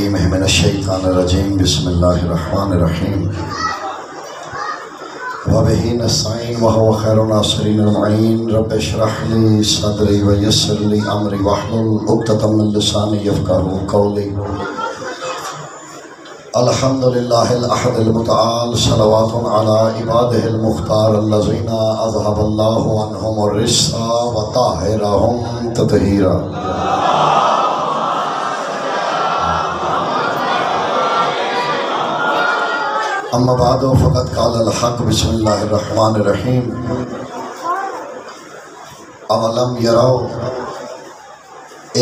من الشیطان الرجیم بسم اللہ الرحمن الرحیم وبہ نستعین وہو خیر الناصرین المعین رب اشرح لی صدری ویسر لی امری واحلل عقدۃ من لسانی یفقہوا قولی الحمدللہ الاحد المتعال صلوات علی عبادہ المختار الذین اذهب اللہ عنہم الرجس وطہرہم تطہیرا اما بعد فقد قال الحق بسم اللہ الرحمن الرحیم اولم یروا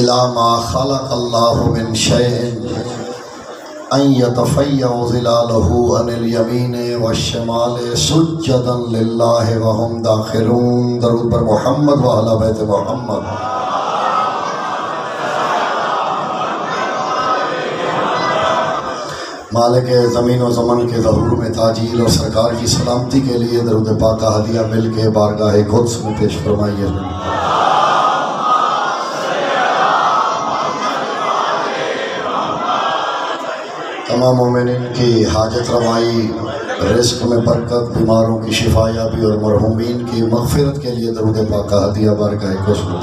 الی ما خلق اللہ من شیء ان یتفیع ظلالہ عن الیمین والشمال سجدا للہ وہم داخرون۔ درود بر محمد و اہل بیت محمد۔ مالک زمین و زمن کے ظہور میں تاجیل اور سرکار کی سلامتی کے لیے درود پاک کا ہدیہ مل کے بارگاہ قدس میں پیش فرمائیے۔ تمام مومنین کی حاجت روائی، رزق میں برکت، بیماروں کی شفا یابی اور مرحومین کی مغفرت کے لیے درود پاک کا ہدیہ بارگاہ قدس میں۔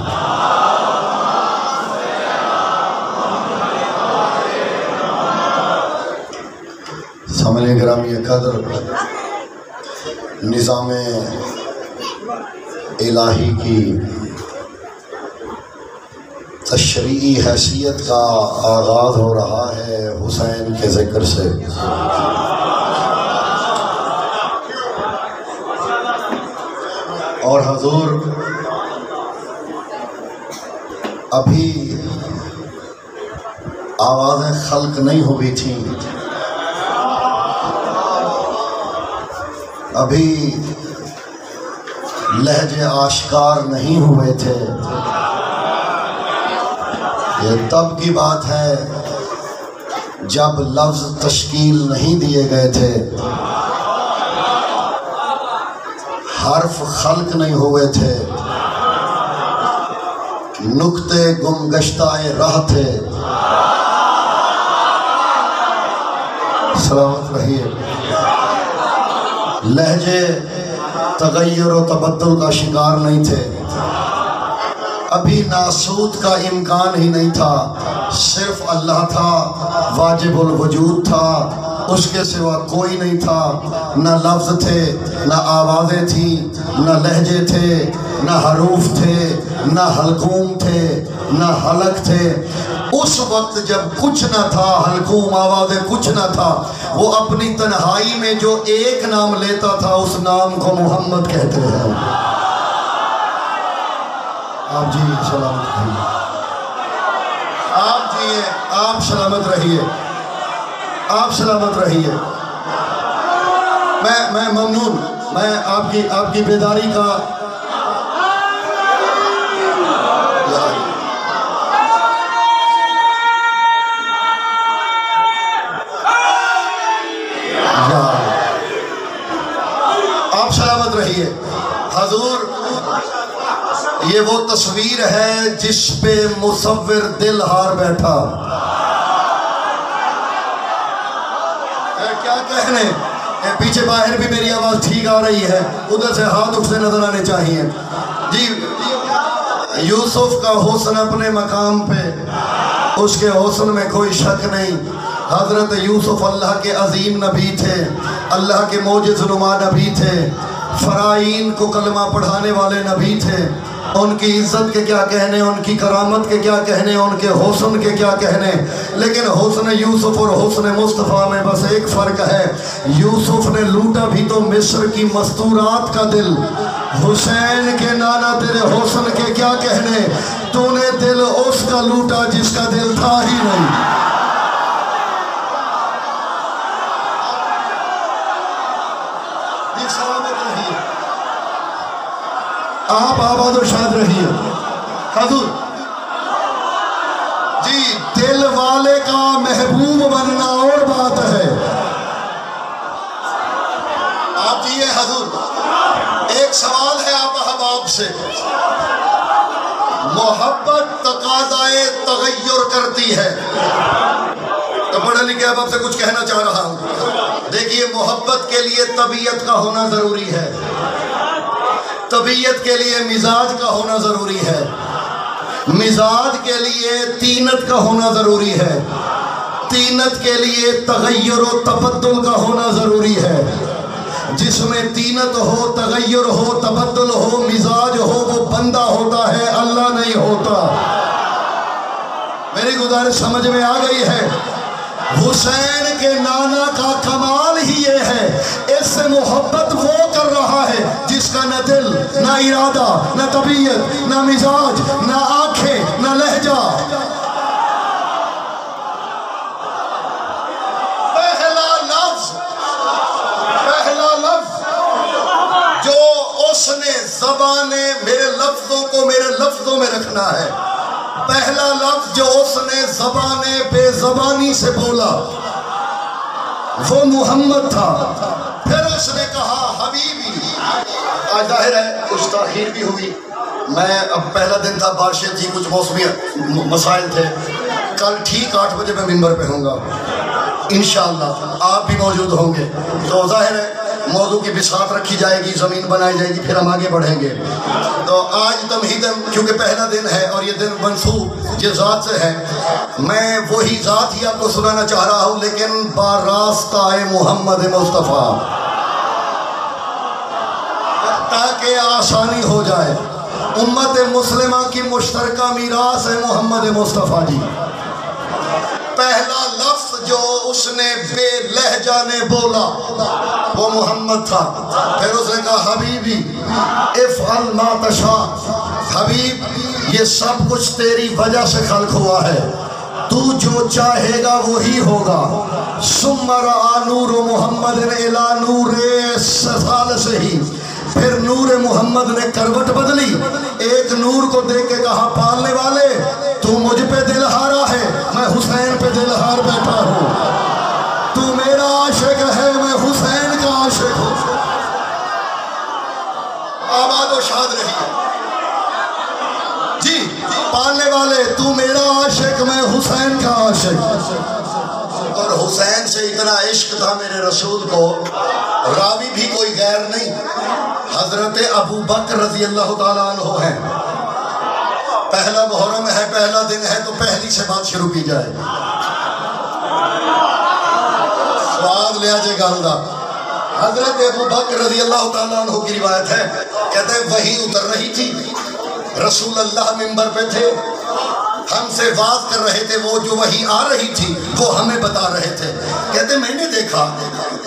سامعین گرامی قدر، نظام الہی کی تشریعی حیثیت کا آغاز ہو رہا ہے حسین کے ذکر سے۔ اور حضور ابھی آوازیں خلق نہیں ہوئی تھیں، ابھی لہجے آشکار نہیں ہوئے تھے۔ یہ تب کی بات ہے جب لفظ تشکیل نہیں دیے گئے تھے، حرف خلق نہیں ہوئے تھے، نقطے گمگشتہ راہ تھے۔ سلامت رہیے۔ لہجے تغیر و تبدل کا شکار نہیں تھے، ابھی ناسوت کا امکان ہی نہیں تھا، صرف اللہ تھا، واجب الوجود تھا، اس کے سوا کوئی نہیں تھا۔ نہ لفظ تھے، نہ آوازیں تھیں، نہ لہجے تھے، نہ حروف تھے، نہ حلقوم تھے، نہ حلق تھے۔ اس وقت جب کچھ نہ تھا، حلقوم آوازیں کچھ نہ تھا، وہ اپنی تنہائی میں جو ایک نام لیتا تھا اس نام کو محمد کہتے ہیں۔ آپ جی سلامت رہیے، آپ جی آپ سلامت رہیے، آپ سلامت رہیے۔ میں ممنون، میں آپ کی بیداری کا آپ سلامت رہیے۔ حضور یہ وہ تصویر ہے جس پہ مصور دل ہار بیٹھا۔ کیا کہنے، پیچھے باہر بھی میری آواز ٹھیک آ رہی ہے، ادھر سے ہاتھ اٹھتے نظر آنے چاہیے جی۔ یوسف کا حسن اپنے مقام پہ، اس کے حسن میں کوئی شک نہیں۔ حضرت یوسف اللہ کے عظیم نبی تھے، اللہ کے معجز نما نبی تھے، فرعون کو کلمہ پڑھانے والے نبی تھے۔ ان کی عزت کے کیا کہنے، ان کی کرامت کے کیا کہنے، ان کے حسن کے کیا کہنے، لیکن حسن یوسف اور حسن مصطفیٰ میں بس ایک فرق ہے۔ یوسف نے لوٹا بھی تو مصر کی مستورات کا دل، حسین کے نانا تیرے حسن کے کیا کہنے، تو نے دل اس کا لوٹا جس کا دل تھا ہی نہیں۔ آپ آباد و شاد رہیے حضور جی دل والے کا محبوب بننا اور بات ہے آپ جی حضور ایک سوال ہے آپ احباب سے محبت تقاضائے تغیر کرتی ہے تو پڑھے لکھے احباب سے کچھ کہنا چاہ رہا ہوں دیکھیے محبت کے لیے طبیعت کا ہونا ضروری ہے طبیعت کے لیے مزاج کا ہونا ضروری ہے مزاج کے لیے تینت کا ہونا ضروری ہے تینت کے لیے تغیر و تبدل کا ہونا ضروری ہے جس میں تینت ہو تغیر ہو تبدل ہو مزاج ہو وہ بندہ ہوتا ہے اللہ نہیں ہوتا میری گزارش سمجھ میں آ گئی ہے حسین کے نانا کا کمال ہی یہ ہے اس سے محبت وہ کر رہا ہے جس کا نہ دل نہ ارادہ نہ طبیعت نہ مزاج نہ آنکھیں نہ لہجہ پہلا لفظ جو اس نے زبانے میرے لفظوں کو میرے لفظوں میں رکھنا ہے پہلا لفظ جو اس نے زبان بے زبانی سے بولا وہ محمد تھا پھر اس نے کہا حبیبی آج ظاہر ہے کچھ تاخیر بھی ہوئی میں اب پہلا دن تھا بارشیں تھی کچھ موسمی مسائل تھے کل ٹھیک 8 بجے میں ممبر پہ ہوں گا انشاءاللہ آپ بھی موجود ہوں گے تو ظاہر ہے موضوع کی بساط رکھی جائے گی زمین بنائی جائے گی پھر ہم آگے بڑھیں گے تو آج تمہیدن کیونکہ پہلا دن ہے اور یہ دن منسوب یہ ذات سے ہے میں وہی ذات ہی آپ کو سنانا چاہ رہا ہوں لیکن باراستہ محمد مصطفیٰ تاکہ آسانی ہو جائے امت مسلمہ کی مشترکہ میراث ہے محمد مصطفیٰ جی پہلا لفظ جو اس نے بے لہجہ نے بولا وہ محمد تھا پھر اس نے کہا حبیبی افعل ما تشاء حبیب یہ سب کچھ تیری وجہ سے خلق ہوا ہے تو جو چاہے گا وہی ہوگا ثم رأى نور محمد الی نور ثالثہ پھر نور محمد نے کروٹ بدلی ایک نور کو دیکھ کے کہا پالنے والے تو مجھ پہ دل ہارا ہے میں حسین پہ دل ہار بیٹھا ہوں تو میرا عاشق ہے میں حسین کا عاشق ہوں آباد و شاد رہیے جی پالنے والے تو میرا عاشق میں حسین کا عاشق اور حسین سے اتنا عشق تھا میرے رسول کو راوی بھی کوئی غیر نہیں حضرت ابو بکر رضی اللہ تعالیٰ عنہ ہے پہلا محرم ہے پہلا دن ہے تو پہلی سے بات شروع کی جائے سواد لیا جے گالدہ حضرت ابو بکر رضی اللہ تعالیٰ عنہ کی روایت ہے کہتے ہیں وحی اتر رہی تھی رسول اللہ منبر پہ تھے ہم سے بات کر رہے تھے وہ جو وحی آ رہی تھی وہ ہمیں بتا رہے تھے کہتے میں نے دیکھا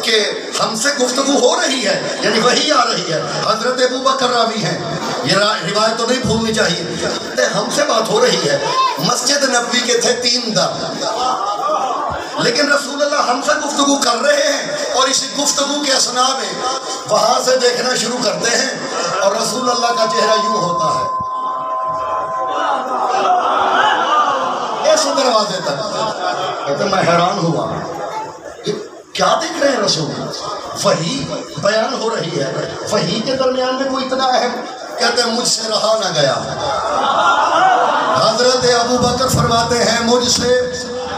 کہ ہم سے گفتگو ہو رہی ہے یعنی وحی آ رہی ہے حضرت ابو بکر راوی ہیں یہ روایت تو نہیں بھولنی چاہیے کہتے ہم سے بات ہو رہی ہے مسجد نبوی کے تھے 3 در لیکن رسول اللہ ہم سے گفتگو کر رہے ہیں اور اسی گفتگو کے اثناء میں وہاں سے دیکھنا شروع کرتے ہیں اور رسول اللہ کا چہرہ یوں ہوتا ہے اس دروازے تک کہتے میں حیران ہوا کیا دیکھ رہے ہیں رسول وحی بیان ہو رہی ہے وحی کے درمیان میں کوئی اتنا اہم کہتے ہیں مجھ سے رہا نہ گیا حضرت ابو بکر فرماتے ہیں مجھ سے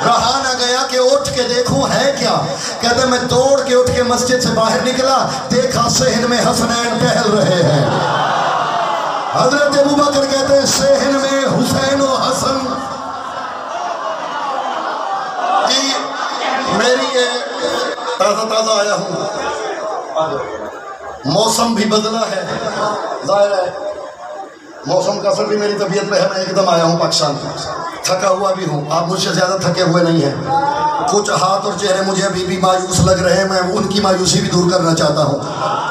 رہا نہ گیا کہ اٹھ کے دیکھوں ہے کیا کہتے ہیں میں دوڑ کے اٹھ کے مسجد سے باہر نکلا دیکھا صحن میں حسنین ٹہل رہے ہیں حضرت ابو بکر کہتے ہیں صحن میں حسین و حسن جی میری یہ تازہ آیا ہوں موسم بھی بدلا ہے ظاہر ہے موسم کا اثر بھی میری طبیعت میں ہے میں ایک دم آیا ہوں پاکستان تھکا ہوا بھی ہوں آپ مجھ سے زیادہ تھکے ہوئے نہیں ہیں کچھ ہاتھ اور چہرے مجھے ابھی بھی مایوس لگ رہے ہیں میں ان کی مایوسی بھی دور کرنا چاہتا ہوں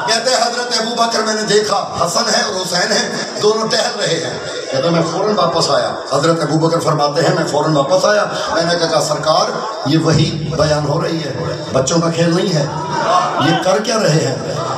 کہتے ہیں حضرت ابو بکر میں نے دیکھا حسن ہے اور حسین ہے دونوں ٹہل رہے ہیں کہتے ہیں میں فوراً واپس آیا حضرت ابو بکر فرماتے ہیں میں فوراً واپس آیا میں نے کہا سرکار یہ وہی بیان ہو رہی ہے بچوں کا کھیل نہیں ہے یہ کر کیا رہے ہیں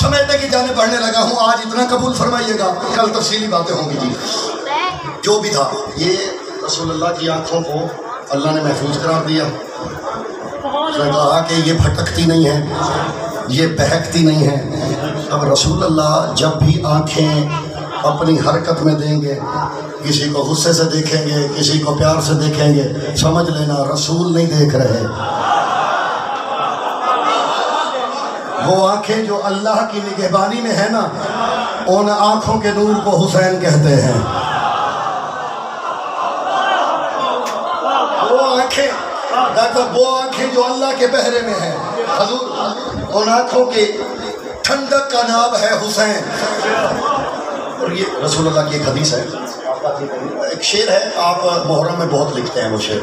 سمیٹنے کی جانب بڑھنے لگا ہوں. آج اتنا قبول فرمائیے گا, کل تفصیلی باتیں ہوں گی. جی جو بھی تھا, یہ رسول اللہ کی آنکھوں کو اللہ نے محفوظ قرار دیا. اس نے کہا کہ یہ بھٹکتی نہیں ہے, یہ بہکتی نہیں ہے. اب رسول اللہ جب بھی آنکھیں اپنی حرکت میں دیں گے, کسی کو غصے سے دیکھیں گے, کسی کو پیار سے دیکھیں گے, سمجھ لینا رسول نہیں دیکھ رہے. وہ آنکھیں جو اللہ کی نگہبانی میں ہے نا, ان آنکھوں کے نور کو حسین کہتے ہیں. وہ آنکھیں جو اللہ کے پہرے میں ہیں حضور, ان آنکھوں کی ٹھنڈک کا نام ہے حسین. اور یہ رسول اللہ کی ایک حدیث ہے, ایک شعر ہے, آپ محرم میں بہت لکھتے ہیں وہ شعر.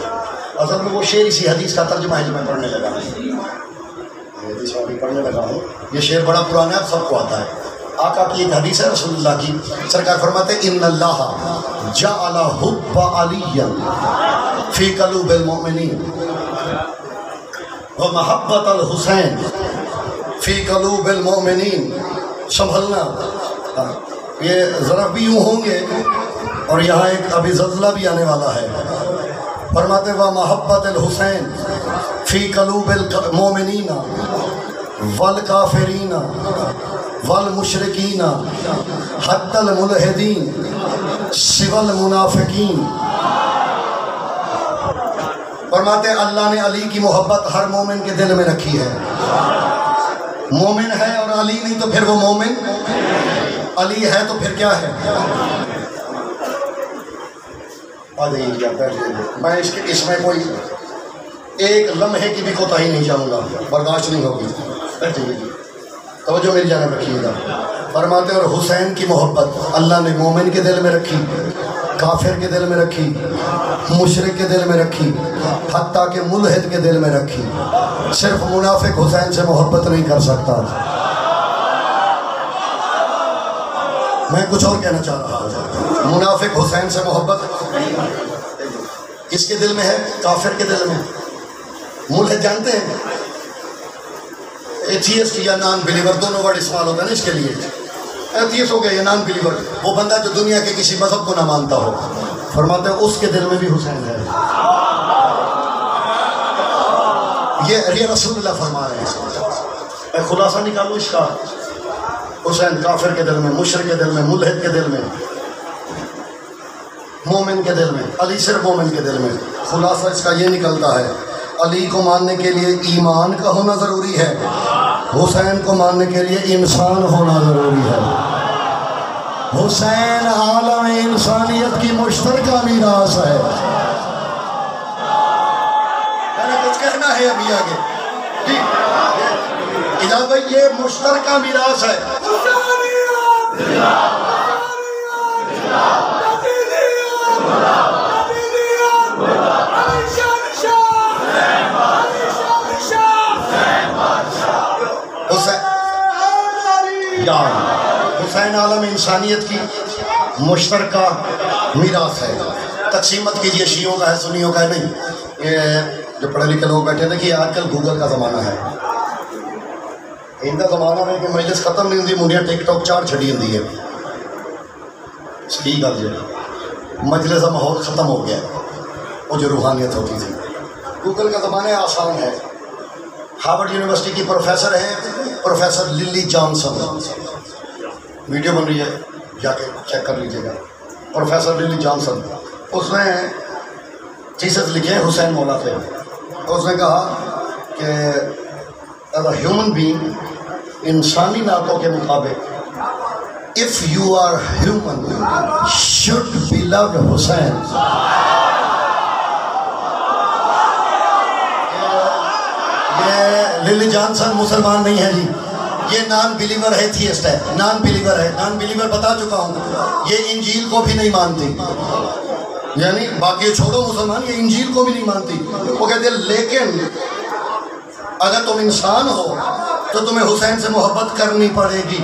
اصل میں وہ شعر اسی حدیث کا ترجمہ ہے جو میں پڑھنے لگا ہوں. حدیث میں پڑھنے لگا ہوں, یہ شعر بڑا پرانا ہے, سب کو آتا ہے. آقا کی ایک حدیث ہے رسول اللہ کی, سرکار فرماتے ہیں ان اللہ جعل حب علی فی قلوب المؤمنین ومحبت الحسین فی قلوب المؤمنین. سنبھلنا, یہ ذرا بھی یوں ہوں گے اور یہاں ایک ابھی زلزلہ بھی آنے والا ہے. فرماتے ومحبت الحسین فی قلوب المؤمنین والکافرین والمشرکین حتی الملحدین سوى المنافقین. فرماتے اللہ نے علی کی محبت ہر مومن کے دل میں رکھی ہے. مومن ہے اور علی نہیں تو پھر وہ مومن, علی ہے تو پھر کیا ہے. میں اس میں کوئی ایک لمحے کی بھی کوتاہی نہیں چاہوں گا, برداشت نہیں ہوگی. توجہ میری جانب رکھیے گا. فرماتے اور حسین کی محبت اللہ نے مومن کے دل میں رکھی, کافر کے دل میں رکھی, مشرک کے دل میں رکھی, حتیٰ کہ ملحد کے دل میں رکھی. صرف منافق حسین سے محبت نہیں کر سکتا. میں کچھ اور کہنا چاہ رہا ہوں. منافق حسین سے محبت کس کے دل میں ہے؟ کافر کے دل میں. ملحد جانتے ہیں, ایتھیسٹ یا نان بلیور دونوں ورڈ استعمال ہوتا ہے نا اس کے لیے. ایتھیسٹ ہو گیا یا نان بلیور, وہ بندہ جو دنیا کے کسی مذہب کو نہ مانتا ہو. فرماتے ہیں اس کے دل میں بھی حسین ہے. یہ رسول اللہ فرما رہے ہیں. میں خلاصہ نکالوں اس کا, حسین کافر کے دل میں, مشرک کے دل میں, ملحد کے دل میں, مومن کے دل میں, علی صرف مومن کے دل میں. خلاصہ اس کا یہ نکلتا ہے, علی کو ماننے کے لیے ایمان کا ہونا ضروری ہے, حسین کو ماننے کے لیے انسان ہونا ضروری ہے. حسین عالم انسانیت کی مشترکہ میراث ہے. میں نے کچھ کہنا ہے ابھی آگے جی. اجازت بھائی, یہ مشترکہ میراث ہے. حسین عالم انسانیت کی مشترکہ میراث ہے. تقسیم مت کیجئے شیعوں کا ہے سنیوں کا ہے, نہیں. یہ جو پڑھے لکھے لوگ بیٹھے تھے کہ آج کل گوگل کا زمانہ ہے, ان کا زمانہ ہے کہ مجلس ختم نہیں ہوتی, منڈیاں ٹک ٹاک چار چھڑی ہوتی ہے. صحیح گل جی, مجلس کا ماحول ختم ہو گیا, وہ جو روحانیت ہوتی تھی. گوگل کا زمانہ آسان ہے. ہارورڈ یونیورسٹی کی پروفیسر ہیں, پروفیسر للی جانسن, ویڈیو بن رہی ہے, جا کے چیک کر لیجیے گا. پروفیسر للی جانسن, اس نے تھیسس لکھے ہیں حسین مولا پہ. اس نے کہا کہ ایز اے ہیومن بینگ, انسانی نعتوں کے مطابق, if you are human should be loved حسین. یہ للی جانسن مسلمان نہیں ہے جی, یہ نان بلیور ہے, تھیسٹ ہے, نان بلیور ہے. نان بلیور بتا چکا ہوں, یہ انجیل کو بھی نہیں مانتی. یعنی باقی چھوڑو مسلمان, یہ انجیل کو بھی نہیں مانتی. وہ کہتے ہیں لیکن اگر تم انسان ہو تو تمہیں حسین سے محبت کرنی پڑے گی.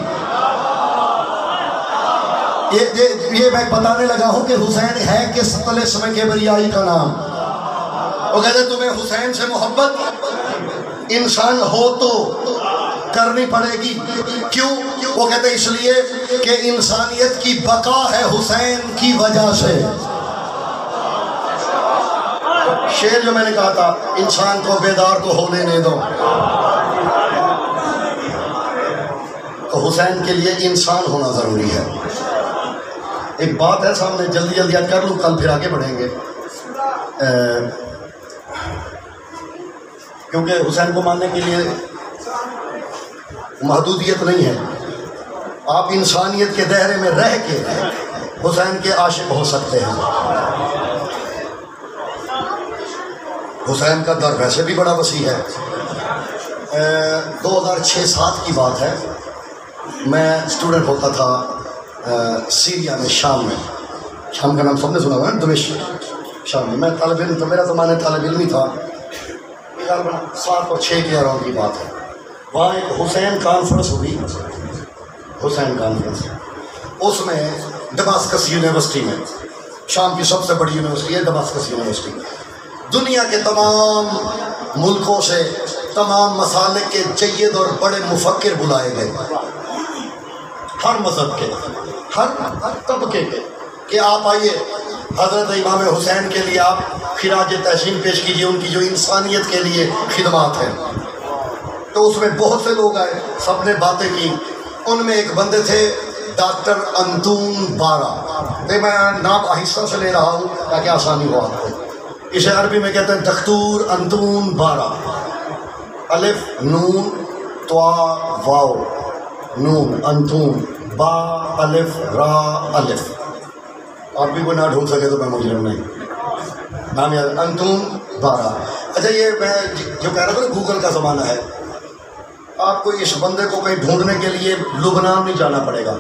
یہ میں بتانے لگا ہوں کہ حسین ہے کس طلسم کبریائی کا نام. وہ کہتے ہیں تمہیں حسین سے محبت, انسان ہو تو کرنی پڑے گی. کیوں؟ وہ کہتے ہیں اس لیے کہ انسانیت کی بقا ہے حسین کی وجہ سے. شعر جو میں نے کہا تھا، انسان کو بیدار تو ہو لینے دو، تو حسین کے لیے انسان ہونا ضروری ہے. ایک بات ہے سامنے، جلدی جلدی یاد کر لوں، کل پھر آگے بڑھیں گے. کیونکہ حسین کو ماننے کے لیے محدودیت نہیں ہے. آپ انسانیت کے دائرے میں رہ کے حسین کے عاشق ہو سکتے ہیں. حسین کا در ویسے بھی بڑا وسیع ہے. 2006-07 کی بات ہے، میں اسٹوڈنٹ ہوتا تھا سیریا میں، شام میں. شام کا نام سب نے سنا ہوا ہے، دمشق. شام میں طالب علم تھا، میرا زمانہ طالب علم ہی تھا. 7 اور 6 کے اراؤنڈ کی بات ہے. وہاں ایک حسین کانفرنس ہوئی، حسین کانفرنس. اس میں دماسکس یونیورسٹی میں، شام کی سب سے بڑی یونیورسٹی ہے دماسکس یونیورسٹی. دنیا کے تمام ملکوں سے تمام مسالک کے جید اور بڑے مفکر بلائے گئے، ہر مذہب کے، ہر طبقے کے، کہ آپ آئیے حضرت امام حسین کے لیے آپ خراج تحسین پیش کیجیے، ان کی جو انسانیت کے لیے خدمات ہیں. تو اس میں بہت سے لوگ آئے، سب نے باتیں کی. ان میں ایک بندے تھے ڈاکٹر انتون بارا. میں نام آہستہ سے لے رہا ہوں تاکہ آسانی ہو آپ کو. اسے عربی میں کہتے ہیں دکتور انتون بارا. الف نون توا واو نون انتون با الف را الف. آپ بھی کوئی نہ ڈھونڈ سکے تو میں مجرم نہیں. نام یاد انتون بارا. اچھا یہ میں جو کہہ رہا تھا نا گوگل کا زمانہ ہے، آپ کو اس بندے کو کہیں ڈھونڈنے کے لیے لبنان نہیں جانا پڑے گا.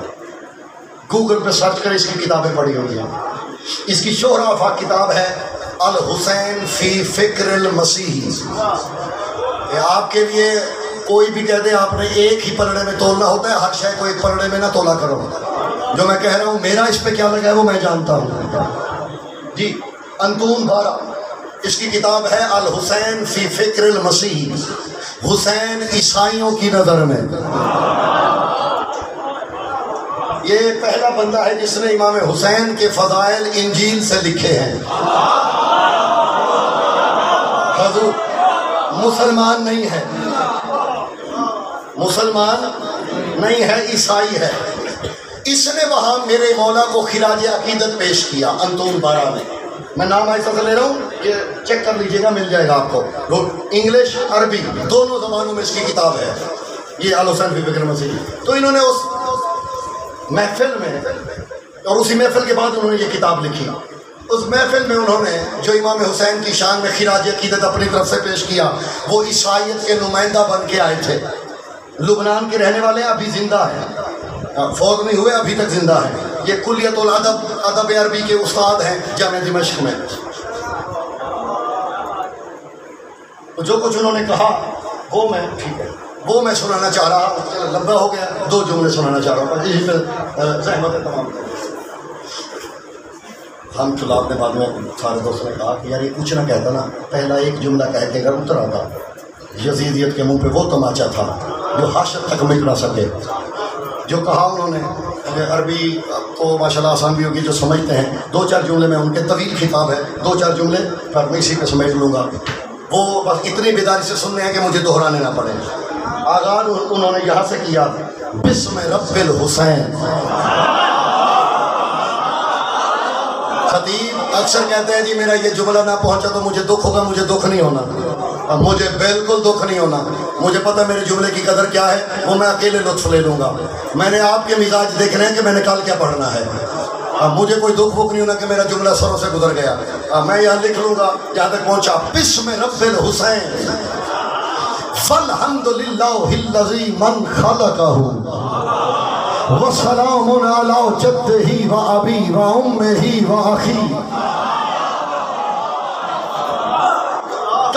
گوگل پہ سرچ کریں، اس کی کتابیں پڑھی ہوئی ہیں. اس کی شہرہ آفاق کتاب ہے الحسین فی فکر المسیح. آپ کے لیے کوئی بھی کہہ دے آپ نے ایک ہی پلڑے میں تولنا ہوتا ہے، ہر شے کو ایک پلڑے میں نہ تولا کرو. جو میں کہہ رہا ہوں میرا اس پہ کیا لگا ہے وہ میں جانتا ہوں. جی انتون بارا، اس کی کتاب ہے الحسین فی فکر المسیح، حسین عیسائیوں کی نظر میں. یہ پہلا بندہ ہے جس نے امام حسین کے فضائل انجیل سے لکھے ہیں. حضور مسلمان نہیں ہے، مسلمان نہیں ہے، عیسائی ہے. اس نے وہاں میرے مولا کو خراج عقیدت پیش کیا انتون بارا نے. میں نام ایسا سے لے رہا ہوں کہ چیک کر لیجیے گا، مل جائے گا آپ کو. انگلش عربی دونوں زبانوں میں اس کی کتاب ہے، یہ الحسین فی فکر المسیح. تو انہوں نے اس محفل میں، اور اسی محفل کے بعد انہوں نے یہ کتاب لکھی. اس محفل میں انہوں نے جو امام حسین کی شان میں خراج عقیدت اپنی طرف سے پیش کیا، وہ عیسائیت کے نمائندہ بن کے آئے تھے. لبنان کے رہنے والے ابھی زندہ ہیں، فوت نہیں ہوئے، ابھی تک زندہ ہیں. یہ کلیت الادب، ادب عربی کے استاد ہیں جامعہ دمشق میں. جو کچھ انہوں نے کہا وہ میں ٹھیک ہے وہ میں سنانا چاہ رہا ہوں. لمبا ہو گیا، 2 جملے سنانا چاہ رہا ہوں، اسی پہ زحمت ہے تمام. ہم طلاب نے بعد میں سارے دوستوں نے کہا کہ یار یہ کچھ نہ کہتا نا، پہلا ایک جملہ کہہ کے اگر اتر آتا. یزیدیت کے منہ پہ وہ تماچا تھا جو حاشر تک مٹ نہ سکے. جو کہا انہوں نے عربی کو ماشاءاللہ آسان بھی ہوگی جو سمجھتے ہیں. 2-4 جملے میں ان کے طویل خطاب ہے، 2-4 جملے پر میں اسی پہ سمیٹ لوں گا. وہ بس اتنی بیداری سے سننے ہیں کہ مجھے دہرانے نہ پڑے. آغاز انہوں نے یہاں سے کیا، بسم رب الحسین. خطیب اکثر کہتے ہیں جی میرا یہ جملہ نہ پہنچا تو مجھے دکھ ہوگا. مجھے دکھ نہیں ہونا، مجھے بالکل دکھ نہیں ہونا. مجھے پتہ میرے جملے کی قدر کیا ہے، وہ میں اکیلے لطف لے لوں گا. میں نے آپ کے مزاج دیکھنے ہیں کہ میں نے کل کیا پڑھنا ہے. مجھے کوئی دکھ وکھ نہیں ہونا کہ میرا جملہ سروں سے گزر گیا. میں یہاں لکھ لوں گا جہاں تک پہنچا، بسم رب الحسین فالحمد للہ الذی من خلقہ وسلام علی جدہ و ابی و امہ و اخی.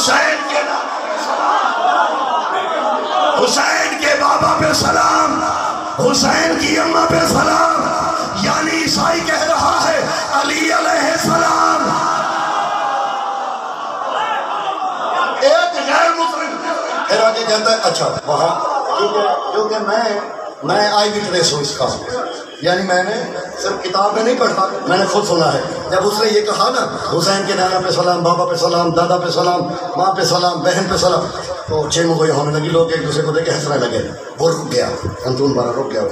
حسین کے نام پہ سلام، حسین کے بابا پہ سلام، حسین کی اماں پہ سلام. یعنی عیسائی کہہ رہا ہے علی علیہ السلام. ایک غیر مسلم پھر آگے کہتا ہے اچھا وہاں کیونکہ میں آئی وٹنس ہوں اس کا، یعنی میں نے صرف کتاب میں نہیں پڑھا، میں نے خود سنا ہے. جب اس نے یہ کہا نا حسین کے نانا پہ سلام، بابا پہ سلام، دادا پہ سلام، ماں پہ سلام، بہن پہ سلام، تو چیمو گوئی ہونے لگی. لوگ ایک دوسرے کو دیکھ کے ہنسنے لگے. وہ رک گیا، انتون بارا رک گیا.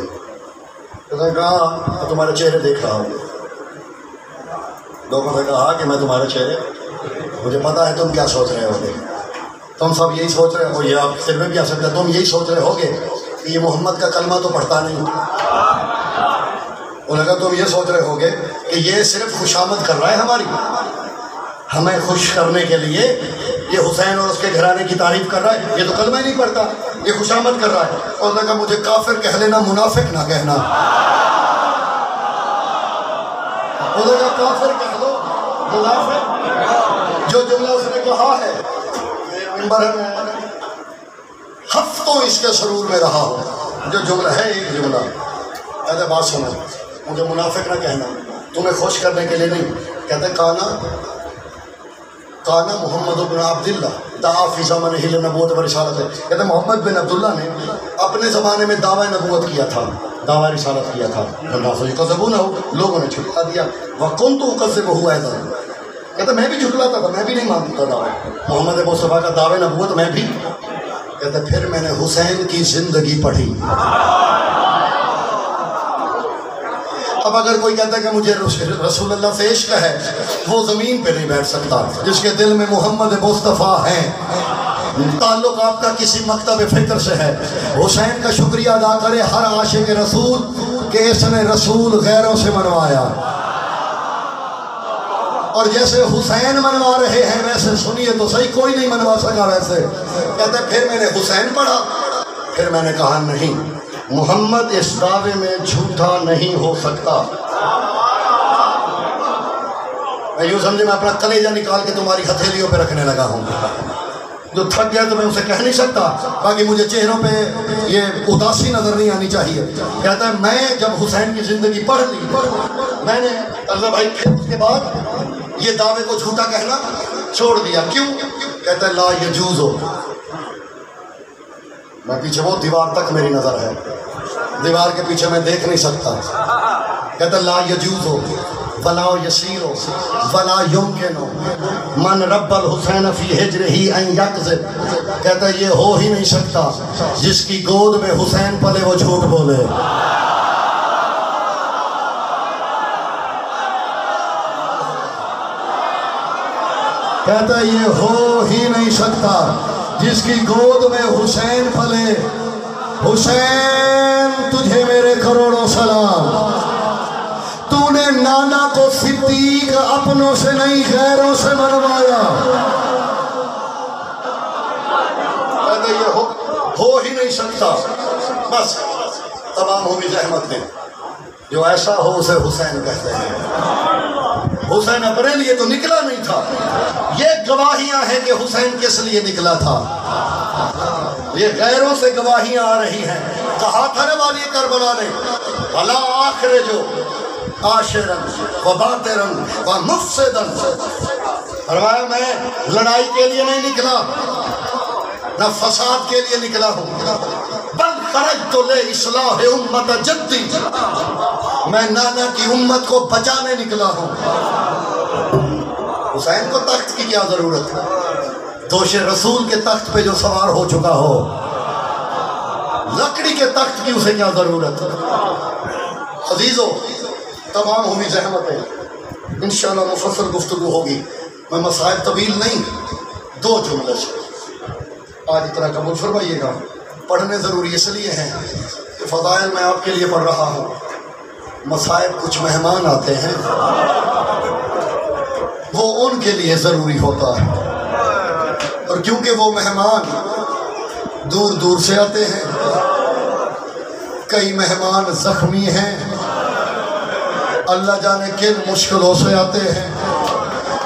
اس نے کہا تمہارے چہرے دیکھ رہا ہوں. لوگوں نے کہا کہ میں تمہارے چہرے، مجھے پتا ہے تم کیا سوچ رہے ہوگے. تم سب یہی سوچ رہے ہو، یہ آپ دل میں بھی آ سکتا ہے، تم یہی سوچ رہے ہوگے کہ یہ محمد کا کلمہ تو پڑھتا نہیں. انہوں نے کہا تم یہ سوچ رہے ہوگے کہ یہ صرف خوشامد کر رہا ہے ہماری، ہمیں خوش کرنے کے لیے یہ حسین اور اس کے گھرانے کی تعریف کر رہا ہے، یہ تو کلمہ ہی نہیں پڑھتا، یہ خوشامد کر رہا ہے. اور انہوں نے کہا مجھے کافر کہہ لینا، منافق نہ کہنا. انہوں نے کہا کافر کہہ دو، منافق. جو جملہ اس نے کہا ہے ممبر میں ہفتوں اس کے سرور میں رہا ہو. جو جملہ ہے ایک جملہ، کہتے بات سنو، مجھے منافق نہ کہنا، تمہیں خوش کرنے کے لیے نہیں. کہتے کانا محمد بن عبداللہ دعا فی زمانہ نبوت و رسالت ہے. کہتے محمد بن عبداللہ نے اپنے زمانے میں دعویٰ نبوت کیا تھا، دعویٰ رسالت کیا تھا. لوگوں نے جھٹلا دیا. وَكُنْتُ أُكَذِّبُهُ أَيْضًا. کہتے میں بھی جھٹلاتا تھا، میں بھی نہیں مانتا دعویٰ محمد مصطفیٰ کا، دعویٰ نبوت میں بھی. کہتے پھر میں نے حسین کی زندگی پڑھی. اب اگر کوئی کہتا ہے کہ مجھے رسول اللہ سے عشق ہے، وہ زمین پہ نہیں بیٹھ سکتا. جس کے دل میں محمد مصطفیٰ ہیں، تعلق آپ کا کسی مکتب فکر سے ہے. حسین کا شکریہ ادا کرے ہر عاشق رسول کہ اس نے رسول غیروں سے منوایا. اور جیسے حسین منوا رہے ہیں ویسے سنیے تو صحیح، کوئی نہیں منوا سکا ویسے. کہتے پھر میں نے حسین پڑھا، پھر میں نے کہا نہیں، محمد اس دعوے میں جھوٹا نہیں ہو سکتا. میں یوں سمجھے میں اپنا کلیجہ نکال کے تمہاری ہتھیلیوں پہ رکھنے لگا ہوں. جو تھک گیا تو میں اسے کہہ نہیں سکتا، باقی مجھے چہروں پہ یہ اداسی نظر نہیں آنی چاہیے. کہتا ہے میں جب حسین کی زندگی پڑھ لی، میں نے عرضہ بھائی پھر اس کے بعد یہ دعوے کو جھوٹا کہنا چھوڑ دیا. کیوں؟ کہتا ہے لا یجوز ہو. میں پیچھے وہ دیوار تک میری نظر ہے، دیوار کے پیچھے میں دیکھ نہیں سکتا. کہتا ہے لا یجوز ہو ولا یسیر ہو ولا یمکن ہو من رب الحسین فی ہجرہ ان یکذب. کہتا ہے یہ ہو ہی نہیں سکتا جس کی گود میں حسین پلے وہ جھوٹ بولے. کہتا ہے یہ ہو ہی نہیں سکتا جس کی گود میں حسین پلے. حسین تجھے میرے کروڑوں سلام، تو نے نانا کو صدیق اپنوں سے نہیں غیروں سے منوایا. کہتا ہے یہ ہو ہی نہیں سکتا. بس تمام ہوگی زحمت میں، جو ایسا ہو اسے حسین کہتے ہیں. حسین اپنے لیے تو نکلا نہیں تھا، یہ گواہیاں ہیں کہ حسین کس لیے نکلا تھا. یہ غیروں سے گواہیاں آ رہی ہیں. کہا تھا نا والی کربلا نے بھلا آخر جو عاشرن و باطرن و مفسدن. فرمایا میں لڑائی کے لیے نہیں نکلا، نہ فساد کے لیے نکلا ہوں، بل خرجت لإصلاح امت جدی، میں نانا کی امت کو بچانے نکلا ہوں. حسین کو تخت کی کیا ضرورت ہے؟ دوش رسول کے تخت پہ جو سوار ہو چکا ہو، لکڑی کے تخت کی اسے کیا ضرورت ہے؟ عزیزو تمام ہوئی زحمتیں، انشاءاللہ مفصل گفتگو ہوگی. میں مسائل طویل نہیں، 2 جملے سے آج اتنا قبول فرمائیے گا. پڑھنے ضروری اس لیے ہیں کہ فضائل میں آپ کے لیے پڑھ رہا ہوں. مسائل کچھ مہمان آتے ہیں، وہ ان کے لیے ضروری ہوتا ہے، اور کیونکہ وہ مہمان دور دور سے آتے ہیں، کئی مہمان زخمی ہیں، اللہ جانے کن مشکلوں سے آتے ہیں.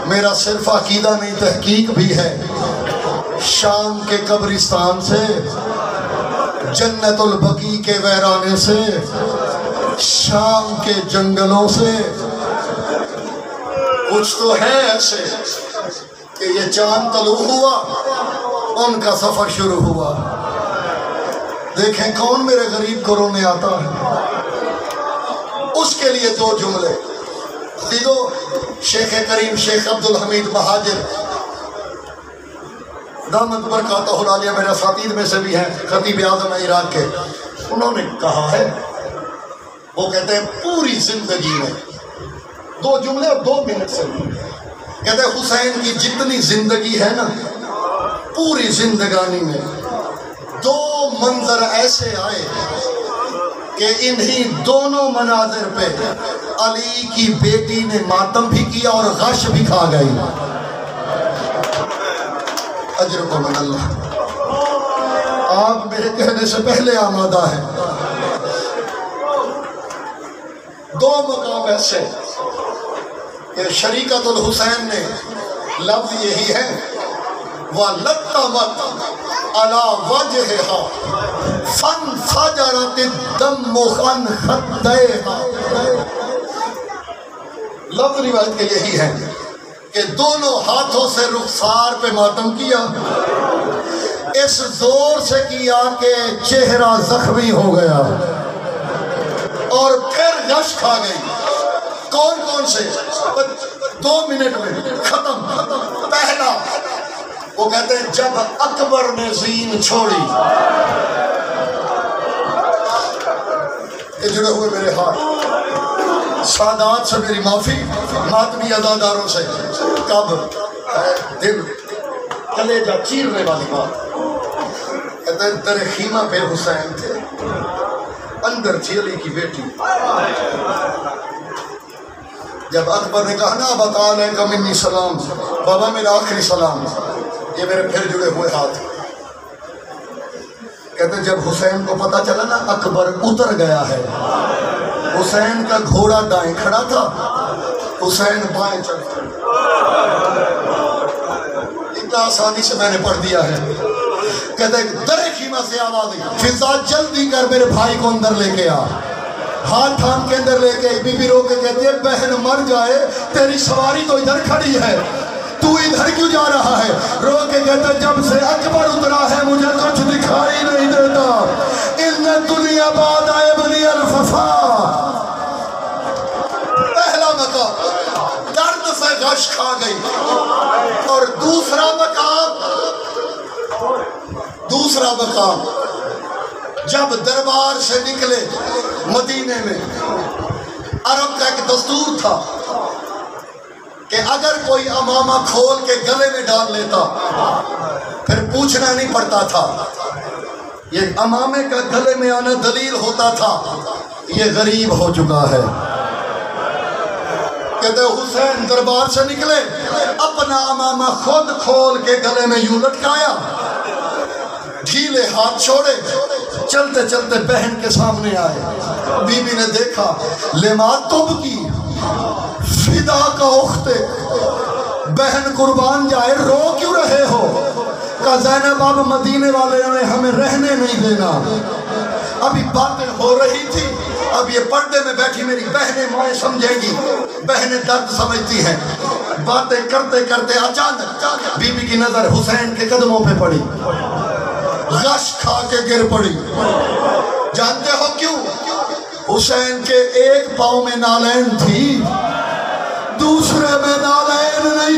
میرا صرف عقیدہ نہیں تحقیق بھی ہے. شام کے قبرستان سے، جنت البقیع کے ویرانے سے، شام کے جنگلوں سے، کچھ تو ہے ایسے کہ یہ چاند طلوع ہوا، ان کا سفر شروع ہوا۔ دیکھیں کون میرے غریب کو رونے آتا ہے، اس کے لیے دو جملے دیدو۔ شیخ کریم شیخ عبدالحمید مہاجر دامت برکاتہ العالیہ میرے اساتید میں سے بھی ہیں، خطیب اعظم عراق کے، انہوں نے کہا ہے، وہ کہتے ہیں پوری زندگی میں، دو جملے اور 2 منٹ سے، کہتے ہیں حسین کی جتنی زندگی ہے نا، پوری زندگانی میں 2 منظر ایسے آئے کہ انہی دونوں مناظر پہ علی کی بیٹی نے ماتم بھی کیا اور غش بھی کھا گئی۔ اجرکم من اللہ، آپ میرے کہنے سے پہلے آمادہ ہیں۔ 2 مقام ایسے کہ شریکت الحسین نے لفظ یہی ہے وَلَطَّمَتْ عَلَى وَجْهِهَا فَانْفَجَرَتِ الدَّمُّ عَنْ خَدَّيْهَا۔ لفظ روایت کے یہی ہے کہ دونوں ہاتھوں سے رخسار پہ ماتم کیا، اس زور سے کیا کہ چہرہ زخمی ہو گیا اور پھر غش کھا گئی۔ کون کون سے؟ 2 منٹ میں ختم۔ پہلا وہ کہتے ہیں جب اکبر نے زین چھوڑی، یہ جڑے ہوئے میرے ہاتھ، سادات سے میری معافی، ماتمی اداداروں سے، کب دل کلیجہ چیرنے والی بات، کہتے ہیں در خیمہ پہ حسین تھے، اندر تھی علی کی بیٹی۔ جب اکبر نے کہا نا بتا علیکم منی سلام، بابا میرا آخری سلام، یہ میرے پھر جڑے ہوئے ہاتھ، کہتے ہیں جب حسین کو پتا چلا نا اکبر اتر گیا ہے، حسین کا گھوڑا دائیں کھڑا تھا، حسین بائیں چل پڑا۔ اتنا آسانی سے میں نے پڑھ دیا ہے۔ کہتے ہیں در خیمہ سے آواز دی، فضا جلدی کر میرے بھائی کو اندر لے کے آ۔ ہاتھ تھام کے اندر لے کے بی بی رو کے کہتی ہے بہن مر جائے، تیری سواری تو ادھر کھڑی ہے، تو ادھر کیوں جا رہا ہے؟ رو کے کہتے جب سے اکبر اترا ہے مجھے کچھ دکھائی نہیں دیتا، ان دنیا بعد آئے بنی الففا۔ پہلا مقام درد سے غش کھا گئی، اور دوسرا مقام جب دربار سے نکلے مدینے میں، عرب کا ایک دستور تھا کہ اگر کوئی امامہ کھول کے گلے میں ڈال لیتا پھر پوچھنا نہیں پڑتا تھا، یہ امامے کا گلے میں آنا دلیل ہوتا تھا یہ غریب ہو چکا ہے۔ کہتے حسین دربار سے نکلے، اپنا امامہ خود کھول کے گلے میں یوں لٹکایا، ڈھیلے ہاتھ چھوڑے، چلتے چلتے بہن کے سامنے آئے۔ بی بی نے دیکھا، لما تبکی فدا کا اختے، بہن قربان جائے رو کیوں رہے ہو؟ کہا زینب اب مدینے والے نے ہمیں رہنے نہیں دینا۔ ابھی باتیں ہو رہی تھی، اب یہ پردے میں بیٹھی میری بہنیں مائیں سمجھیں گی، بہنیں درد سمجھتی ہیں۔ باتیں کرتے کرتے اچانک بی بی کی نظر حسین کے قدموں پہ پڑی، غش کھا کے گر پڑی۔ جانتے ہو کیوں؟ حسین کے ایک پاؤں میں نالین تھی، دوسرے میں نالین نہیں